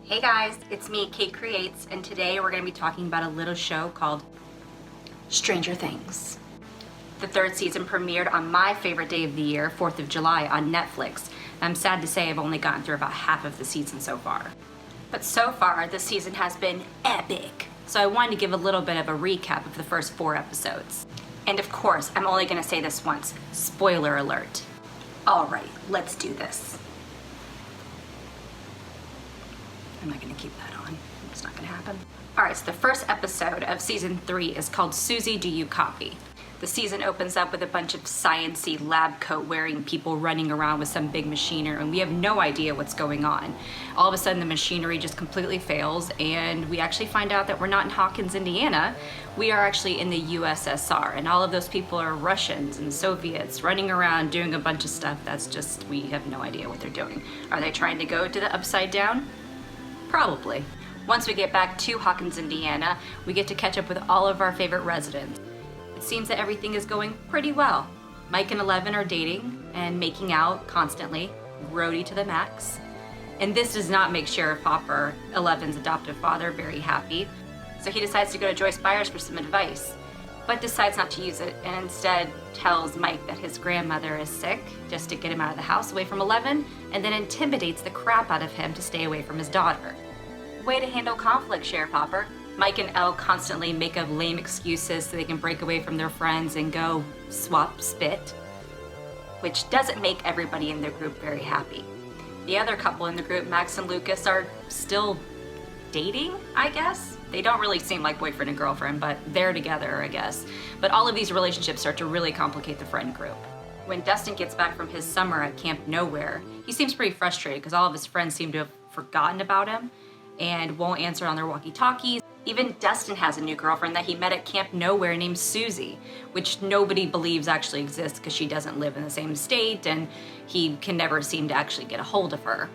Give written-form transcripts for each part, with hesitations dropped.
Hey guys, it's me, Kate Creates, and today we're going to be talking about a little show called Stranger Things. The third season premiered on my favorite day of the year, 4th of July, on Netflix. I'm sad to say I've only gotten through about half of the season so far. But so far, the season has been epic. So I wanted to give a little bit of a recap of the first 4 episodes. And of course, I'm only going to say this once, spoiler alert. Alright, let's do this. I'm not going to keep that on. It's not going to happen. Alright, so the first episode of season 3 is called Susie, Do You Copy? The season opens up with a bunch of science-y lab coat wearing people running around with some big machinery, and we have no idea what's going on. All of a sudden the machinery just completely fails, and we actually find out that we're not in Hawkins, Indiana. We are actually in the USSR, and all of those people are Russians and Soviets running around doing a bunch of stuff that's just, we have no idea what they're doing. Are they trying to go to the Upside Down? Probably. Once we get back to Hawkins, Indiana, we get to catch up with all of our favorite residents. It seems that everything is going pretty well. Mike and Eleven are dating and making out constantly, grody to the max. And this does not make Sheriff Hopper, Eleven's adoptive father, very happy. So he decides to go to Joyce Byers for some advice, but decides not to use it and instead tells Mike that his grandmother is sick just to get him out of the house away from Eleven, and then intimidates the crap out of him to stay away from his daughter. Way to handle conflict, Sheriff Hopper. Mike and Elle constantly make up lame excuses so they can break away from their friends and go swap spit, which doesn't make everybody in their group very happy. The other couple in the group, Max and Lucas, are still dating, I guess? They don't really seem like boyfriend and girlfriend, but they're together, I guess. But all of these relationships start to really complicate the friend group. When Dustin gets back from his summer at Camp Nowhere, he seems pretty frustrated because all of his friends seem to have forgotten about him and won't answer on their walkie-talkies. Even Dustin has a new girlfriend that he met at Camp Nowhere named Susie, which nobody believes actually exists because she doesn't live in the same state and he can never seem to actually get a hold of her.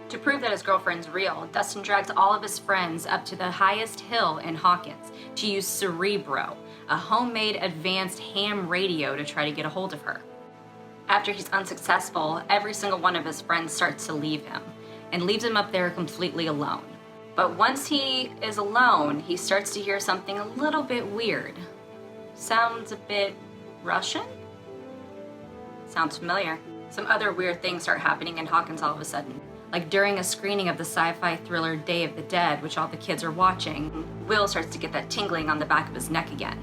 To prove that his girlfriend's real, Dustin drags all of his friends up to the highest hill in Hawkins to use Cerebro, a homemade advanced ham radio to try to get a hold of her. After he's unsuccessful, every single one of his friends starts to leave him and leaves him up there completely alone. But once he is alone, he starts to hear something a little bit weird. Sounds a bit Russian? Sounds familiar. Some other weird things start happening in Hawkins all of a sudden. Like during a screening of the sci-fi thriller Day of the Dead, which all the kids are watching, Will starts to get that tingling on the back of his neck again.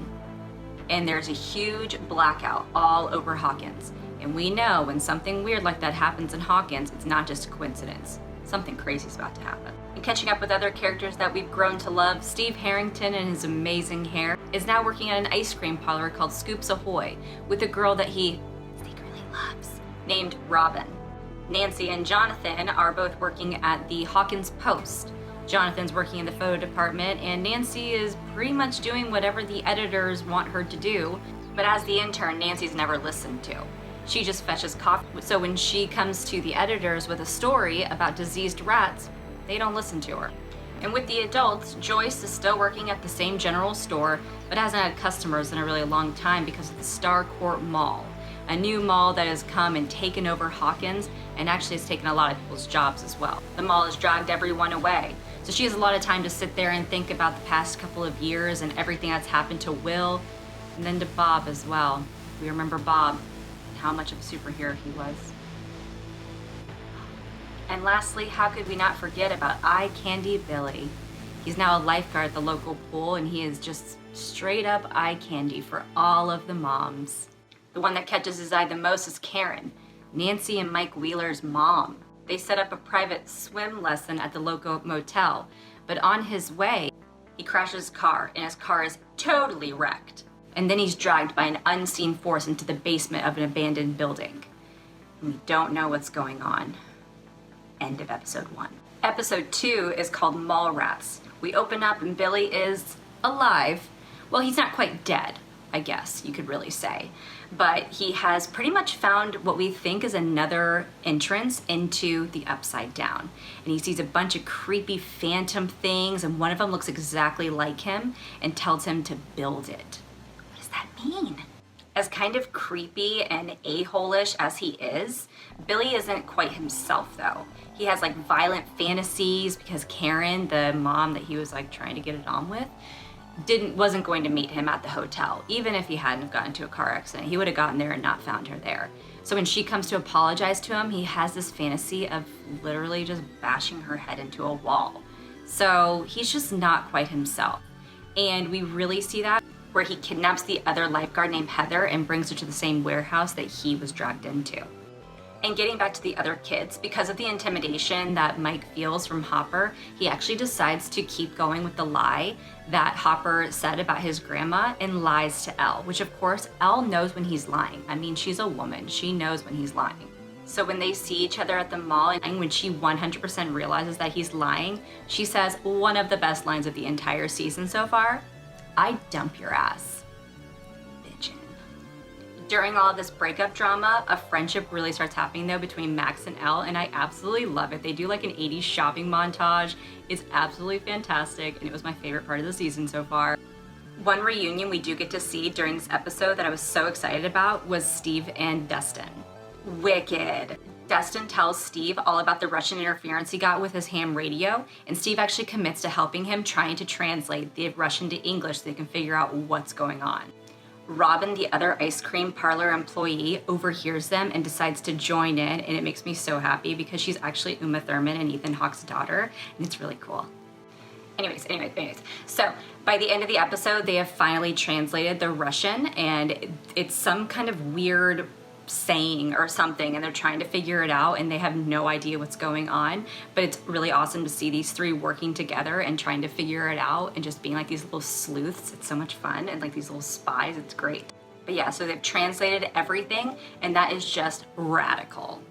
And there's a huge blackout all over Hawkins. And we know when something weird like that happens in Hawkins, it's not just a coincidence. Something crazy is about to happen. And catching up with other characters that we've grown to love, Steve Harrington and his amazing hair is now working at an ice cream parlor called Scoops Ahoy with a girl that he secretly loves named Robin. Nancy and Jonathan are both working at the Hawkins Post. Jonathan's working in the photo department and Nancy is pretty much doing whatever the editors want her to do, but as the intern, Nancy's never listened to. She just fetches coffee. So when she comes to the editors with a story about diseased rats, they don't listen to her. And with the adults, Joyce is still working at the same general store, but hasn't had customers in a really long time because of the Starcourt Mall, a new mall that has come and taken over Hawkins and actually has taken a lot of people's jobs as well. The mall has dragged everyone away. So she has a lot of time to sit there and think about the past couple of years and everything that's happened to Will and then to Bob as well. We remember Bob, how much of a superhero he was. And lastly, how could we not forget about Eye Candy Billy? He's now a lifeguard at the local pool and he is just straight up eye candy for all of the moms. The one that catches his eye the most is Karen, Nancy and Mike Wheeler's mom. They set up a private swim lesson at the local motel, but on his way, he crashes his car and his car is totally wrecked. And then he's dragged by an unseen force into the basement of an abandoned building. And we don't know what's going on. End of episode 1. Episode 2 is called Mallrats. We open up and Billy is alive. Well, he's not quite dead, I guess you could really say. But he has pretty much found what we think is another entrance into the Upside Down. And he sees a bunch of creepy phantom things, and one of them looks exactly like him and tells him to build it. What does that mean? As kind of creepy and a-hole-ish as he is, Billy isn't quite himself though. He has like violent fantasies because Karen, the mom that he was like trying to get it on with, wasn't going to meet him at the hotel. Even if he hadn't have gotten into a car accident, he would have gotten there and not found her there. So when she comes to apologize to him, he has this fantasy of literally just bashing her head into a wall. So he's just not quite himself. And we really see that where he kidnaps the other lifeguard named Heather and brings her to the same warehouse that he was dragged into. And getting back to the other kids, because of the intimidation that Mike feels from Hopper, he actually decides to keep going with the lie that Hopper said about his grandma and lies to Elle, which of course Elle knows when he's lying. I mean, she's a woman, she knows when he's lying. So when they see each other at the mall and when she 100% realizes that he's lying, she says one of the best lines of the entire season so far, "I dump your ass, bitchin'." During all of this breakup drama, a friendship really starts happening though between Max and Elle, and I absolutely love it. They do like an 80s shopping montage. It's absolutely fantastic, and it was my favorite part of the season so far. One reunion we do get to see during this episode that I was so excited about was Steve and Dustin. Wicked. Dustin tells Steve all about the Russian interference he got with his ham radio, and Steve actually commits to helping him trying to translate the Russian to English so they can figure out what's going on. Robin, the other ice cream parlor employee, overhears them and decides to join in, and it makes me so happy because she's actually Uma Thurman and Ethan Hawke's daughter, and it's really cool. Anyways. So by the end of the episode, they have finally translated the Russian, and it's some kind of weird saying or something, and they're trying to figure it out and they have no idea what's going on. But it's really awesome to see these three working together and trying to figure it out and just being like these little sleuths. It's so much fun, and like these little spies. It's great. But yeah, so they've translated everything, and that is just radical.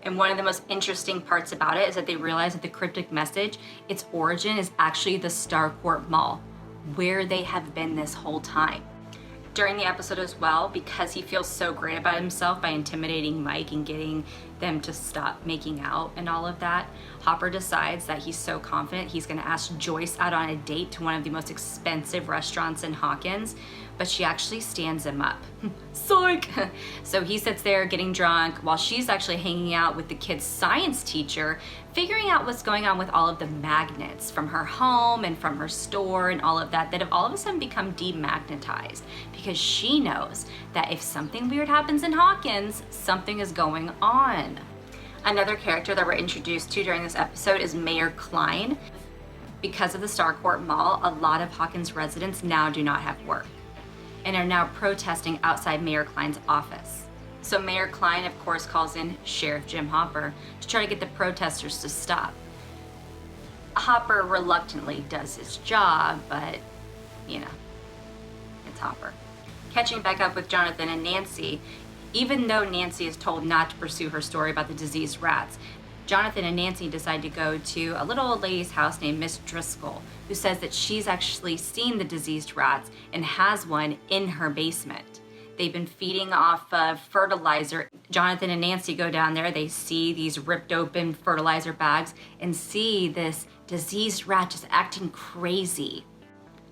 And one of the most interesting parts about it is that they realize that the cryptic message, its origin is actually the Starcourt Mall, where they have been this whole time. During the episode as well, because he feels so great about himself by intimidating Mike and getting them to stop making out and all of that, Hopper decides that he's so confident he's gonna ask Joyce out on a date to one of the most expensive restaurants in Hawkins, but she actually stands him up. Psych! So he sits there getting drunk while she's actually hanging out with the kid's science teacher, figuring out what's going on with all of the magnets from her home and from her store and all of that have all of a sudden become demagnetized, because she knows that if something weird happens in Hawkins, something is going on. Another character that we're introduced to during this episode is Mayor Klein. Because of the Starcourt Mall, a lot of Hawkins residents now do not have work and are now protesting outside Mayor Klein's office. So Mayor Klein, of course, calls in Sheriff Jim Hopper to try to get the protesters to stop. Hopper reluctantly does his job, but, you know, it's Hopper. Catching back up with Jonathan and Nancy, even though Nancy is told not to pursue her story about the diseased rats, Jonathan and Nancy decide to go to a little old lady's house named Miss Driscoll, who says that she's actually seen the diseased rats and has one in her basement. They've been feeding off of fertilizer. Jonathan and Nancy go down there, they see these ripped open fertilizer bags and see this diseased rat just acting crazy.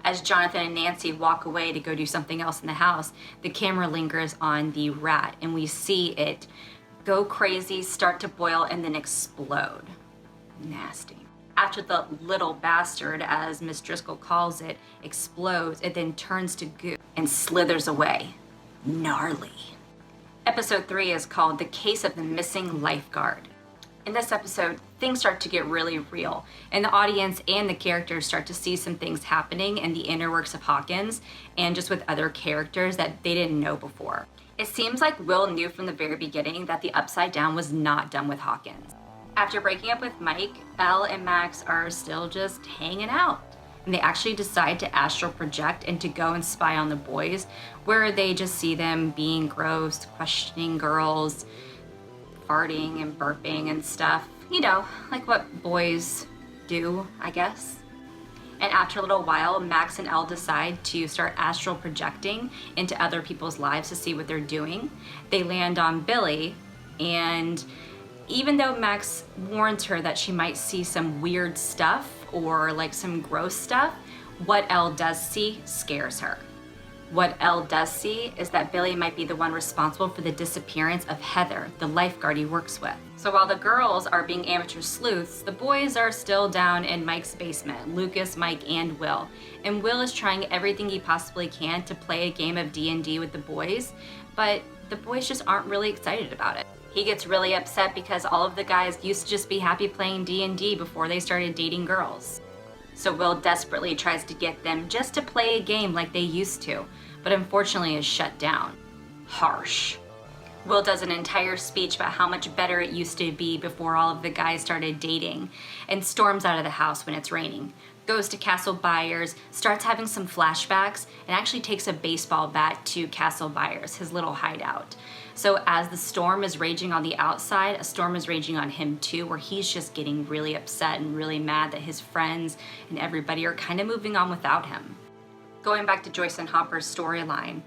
As Jonathan and Nancy walk away to go do something else in the house, the camera lingers on the rat and we see it go crazy, start to boil, and then explode. Nasty. After the little bastard, as Miss Driscoll calls it, explodes, it then turns to goo and slithers away. Gnarly. Episode 3 is called The Case of the Missing Lifeguard. In this episode, things start to get really real, and the audience and the characters start to see some things happening in the inner works of Hawkins and just with other characters that they didn't know before. It seems like Will knew from the very beginning that the Upside Down was not done with Hawkins. After breaking up with Mike, Elle and Max are still just hanging out. And they actually decide to astral project and to go and spy on the boys, where they just see them being gross, questioning girls, farting and burping and stuff. You know, like what boys do, I guess. And after a little while, Max and Elle decide to start astral projecting into other people's lives to see what they're doing. They land on Billy, and even though Max warns her that she might see some weird stuff or like some gross stuff, what Elle does see scares her. What Elle does see is that Billy might be the one responsible for the disappearance of Heather, the lifeguard he works with. So while the girls are being amateur sleuths, the boys are still down in Mike's basement, Lucas, Mike, and Will. And Will is trying everything he possibly can to play a game of D&D with the boys, but the boys just aren't really excited about it. He gets really upset because all of the guys used to just be happy playing D&D before they started dating girls. So Will desperately tries to get them just to play a game like they used to, but unfortunately is shut down. Harsh. Will does an entire speech about how much better it used to be before all of the guys started dating, and storms out of the house when it's raining. Goes to Castle Byers, starts having some flashbacks, and actually takes a baseball bat to Castle Byers, his little hideout. So as the storm is raging on the outside, a storm is raging on him too, where he's just getting really upset and really mad that his friends and everybody are kind of moving on without him. Going back to Joyce and Hopper's storyline,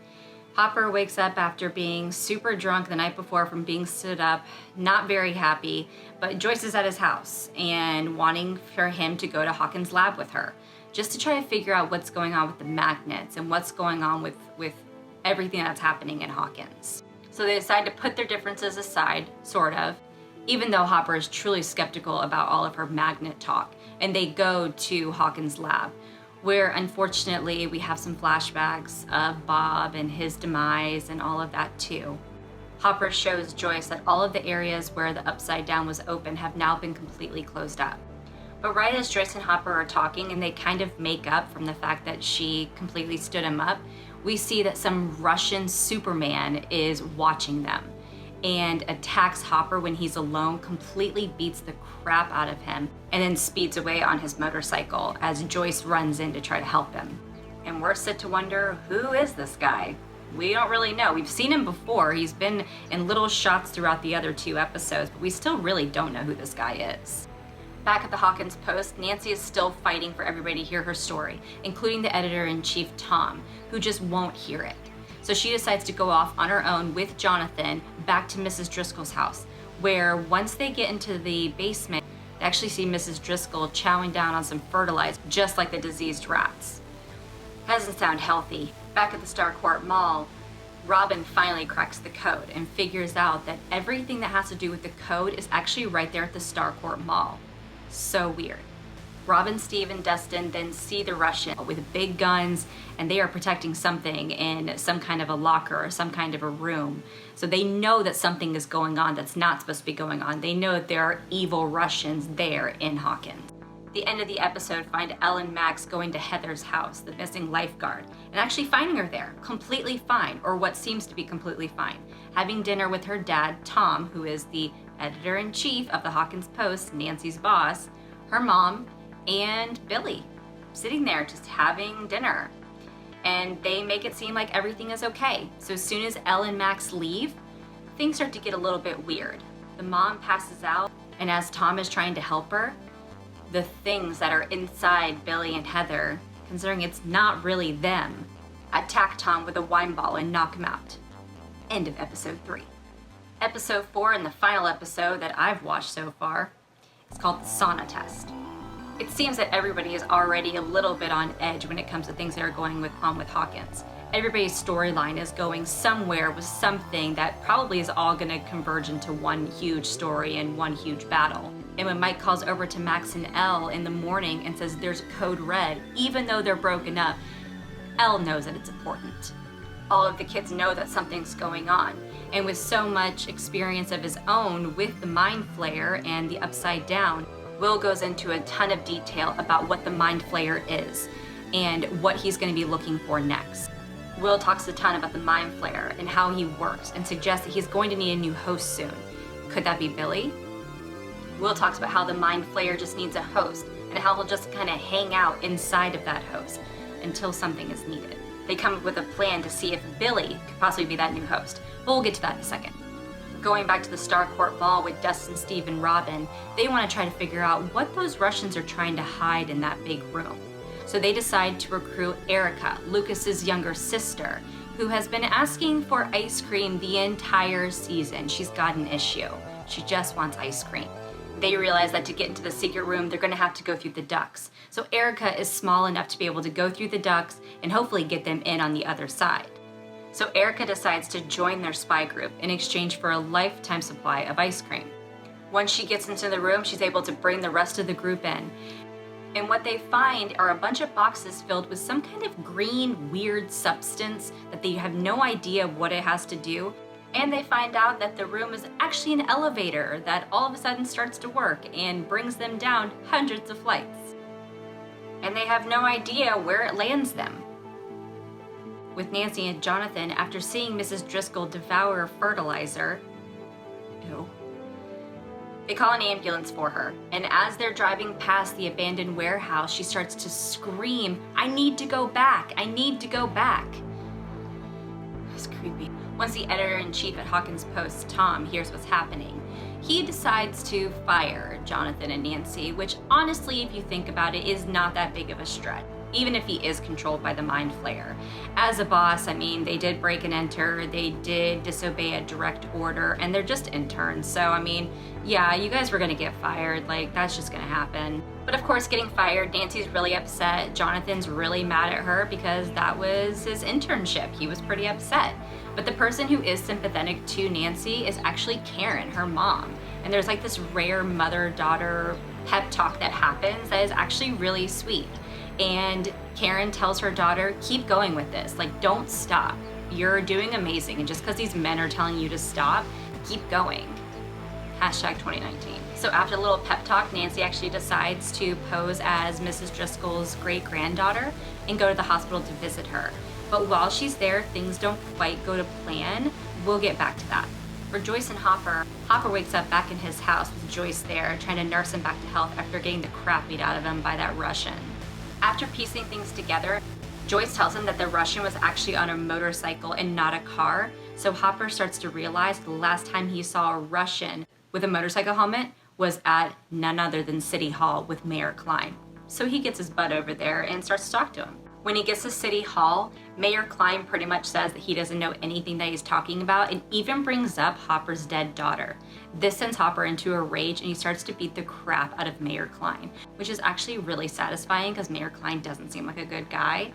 Hopper wakes up after being super drunk the night before from being stood up, not very happy, but Joyce is at his house and wanting for him to go to Hawkins' lab with her, just to try to figure out what's going on with the magnets and what's going on with everything that's happening in Hawkins. So they decide to put their differences aside, sort of, even though Hopper is truly skeptical about all of her magnet talk, and they go to Hawkins' lab, where unfortunately we have some flashbacks of Bob and his demise and all of that too. Hopper shows Joyce that all of the areas where the Upside Down was open have now been completely closed up. But right as Joyce and Hopper are talking and they kind of make up from the fact that she completely stood him up, we see that some Russian Superman is watching them and attacks Hopper when he's alone, completely beats the crap out of him, and then speeds away on his motorcycle as Joyce runs in to try to help him. And we're set to wonder, who is this guy? We don't really know. We've seen him before. He's been in little shots throughout the other 2 episodes, but we still really don't know who this guy is. Back at the Hawkins Post, Nancy is still fighting for everybody to hear her story, including the editor-in-chief, Tom, who just won't hear it. So she decides to go off on her own with Jonathan back to Mrs. Driscoll's house, where once they get into the basement, they actually see Mrs. Driscoll chowing down on some fertilizer, just like the diseased rats. Doesn't sound healthy. Back at the Starcourt Mall, Robin finally cracks the code and figures out that everything that has to do with the code is actually right there at the Starcourt Mall. So weird. Robin, Steve, and Dustin then see the Russian with big guns, and they are protecting something in some kind of a locker or some kind of a room. So they know that something is going on that's not supposed to be going on. They know that there are evil Russians there in Hawkins. The end of the episode find Elle and Max going to Heather's house, the missing lifeguard, and actually finding her there, completely fine, or what seems to be completely fine, having dinner with her dad, Tom, who is the editor-in-chief of the Hawkins Post, Nancy's boss, her mom, and Billy, sitting there just having dinner. And they make it seem like everything is okay. So as soon as Elle and Max leave, things start to get a little bit weird. The mom passes out, and as Tom is trying to help her, the things that are inside Billy and Heather, considering it's not really them, attack Tom with a wine bottle and knock him out. End of episode 3. Episode 4, and the final episode that I've watched so far, is called The Sauna Test. It seems that everybody is already a little bit on edge when it comes to things that are going on with Hawkins. Everybody's storyline is going somewhere with something that probably is all going to converge into one huge story and one huge battle. And when Mike calls over to Max and Elle in the morning and says there's code red, even though they're broken up, Elle knows that it's important. All of the kids know that something's going on. And with so much experience of his own with the Mind Flayer and the Upside Down, Will goes into a ton of detail about what the Mind Flayer is and what he's going to be looking for next. Will talks a ton about the Mind Flayer and how he works and suggests that he's going to need a new host soon. Could that be Billy? Will talks about how the Mind Flayer just needs a host and how he'll just kind of hang out inside of that host until something is needed. They come up with a plan to see if Billy could possibly be that new host, but we'll get to that in a second. Going back to the Starcourt Mall with Dustin, Steve, and Robin, they want to try to figure out what those Russians are trying to hide in that big room. So they decide to recruit Erica, Lucas's younger sister, who has been asking for ice cream the entire season. She's got an issue. She just wants ice cream. They realize that to get into the secret room, they're gonna have to go through the ducts. So Erica is small enough to be able to go through the ducts and hopefully get them in on the other side. So Erica decides to join their spy group in exchange for a lifetime supply of ice cream. Once she gets into the room, she's able to bring the rest of the group in. And what they find are a bunch of boxes filled with some kind of green, weird substance that they have no idea what it has to do. And they find out that the room is actually an elevator that all of a sudden starts to work and brings them down hundreds of flights. And they have no idea where it lands them. With Nancy and Jonathan, after seeing Mrs. Driscoll devour fertilizer, they call an ambulance for her, and as they're driving past the abandoned warehouse, she starts to scream, "I need to go back! I need to go back!" It's creepy. Once the editor-in-chief at Hawkins Post, Tom, hears what's happening, he decides to fire Jonathan and Nancy, which honestly, if you think about it, is not that big of a stretch, even if he is controlled by the Mind Flayer. As a boss, I mean, they did break and enter, they did disobey a direct order, and they're just interns, so I mean, yeah, you guys were gonna get fired, like, that's just gonna happen. But of course, getting fired, Nancy's really upset, Jonathan's really mad at her because that was his internship, he was pretty upset. But the person who is sympathetic to Nancy is actually Karen, her mom. And there's like this rare mother-daughter pep talk that happens that is actually really sweet. And Karen tells her daughter, keep going with this, like, don't stop. You're doing amazing, and just because these men are telling you to stop, keep going. Hashtag 2019. So after a little pep talk, Nancy actually decides to pose as Mrs. Driscoll's great-granddaughter and go to the hospital to visit her. But while she's there, things don't quite go to plan. We'll get back to that. For Joyce and Hopper, Hopper wakes up back in his house with Joyce there, trying to nurse him back to health after getting the crap beat out of him by that Russian. After piecing things together, Joyce tells him that the Russian was actually on a motorcycle and not a car, so Hopper starts to realize the last time he saw a Russian with a motorcycle helmet was at none other than City Hall with Mayor Klein. So he gets his butt over there and starts to talk to him. When he gets to City Hall, Mayor Klein pretty much says that he doesn't know anything that he's talking about and even brings up Hopper's dead daughter. This sends Hopper into a rage and he starts to beat the crap out of Mayor Klein, which is actually really satisfying because Mayor Klein doesn't seem like a good guy.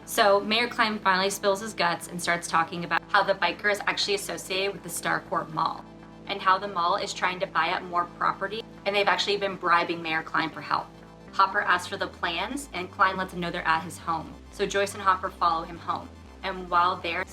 So Mayor Klein finally spills his guts and starts talking about how the biker is actually associated with the Starcourt Mall and how the mall is trying to buy up more property and they've actually been bribing Mayor Klein for help. Hopper asks for the plans and Klein lets him know they're at his home. So Joyce and Hopper follow him home. And while there,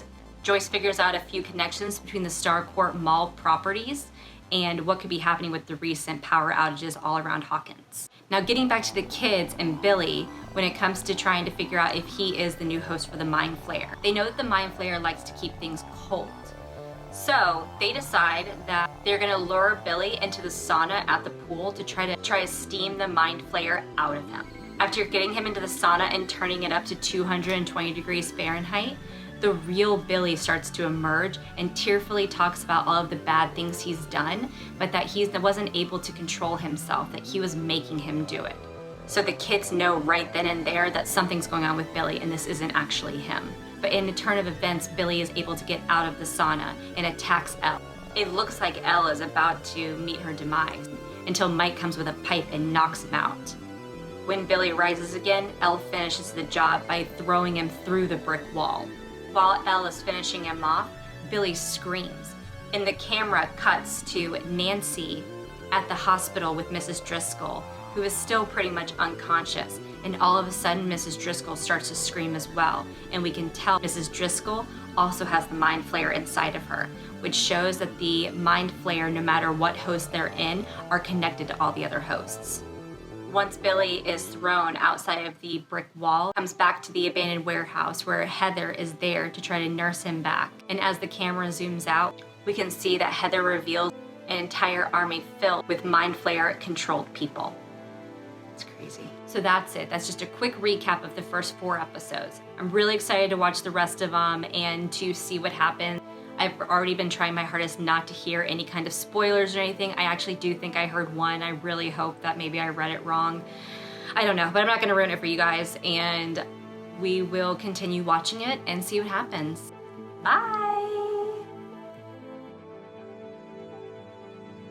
Joyce figures out a few connections between the Starcourt Mall properties and what could be happening with the recent power outages all around Hawkins. Now getting back to the kids and Billy, when it comes to trying to figure out if he is the new host for the Mind Flayer. They know that the Mind Flayer likes to keep things cold. So they decide that they're gonna lure Billy into the sauna at the pool to try to steam the Mind Flayer out of him. After getting him into the sauna and turning it up to 220 degrees Fahrenheit, the real Billy starts to emerge and tearfully talks about all of the bad things he's done, but that he wasn't able to control himself, that he was making him do it. So the kids know right then and there that something's going on with Billy and this isn't actually him. But in a turn of events, Billy is able to get out of the sauna and attacks Elle. It looks like Elle is about to meet her demise until Mike comes with a pipe and knocks him out. When Billy rises again, Elle finishes the job by throwing him through the brick wall. While Elle is finishing him off, Billy screams, and the camera cuts to Nancy at the hospital with Mrs. Driscoll, who is still pretty much unconscious. And all of a sudden, Mrs. Driscoll starts to scream as well. And we can tell Mrs. Driscoll also has the Mind Flayer inside of her, which shows that the Mind Flayer, no matter what host they're in, are connected to all the other hosts. Once Billy is thrown outside of the brick wall, comes back to the abandoned warehouse where Heather is there to try to nurse him back. And as the camera zooms out, we can see that Heather reveals an entire army filled with Mind Flayer controlled people. It's crazy. So that's it. That's just a quick recap of the first 4 episodes. I'm really excited to watch the rest of them and to see what happens. I've already been trying my hardest not to hear any kind of spoilers or anything. I actually do think I heard one. I really hope that maybe I read it wrong. I don't know, but I'm not gonna ruin it for you guys, and we will continue watching it and see what happens. Bye!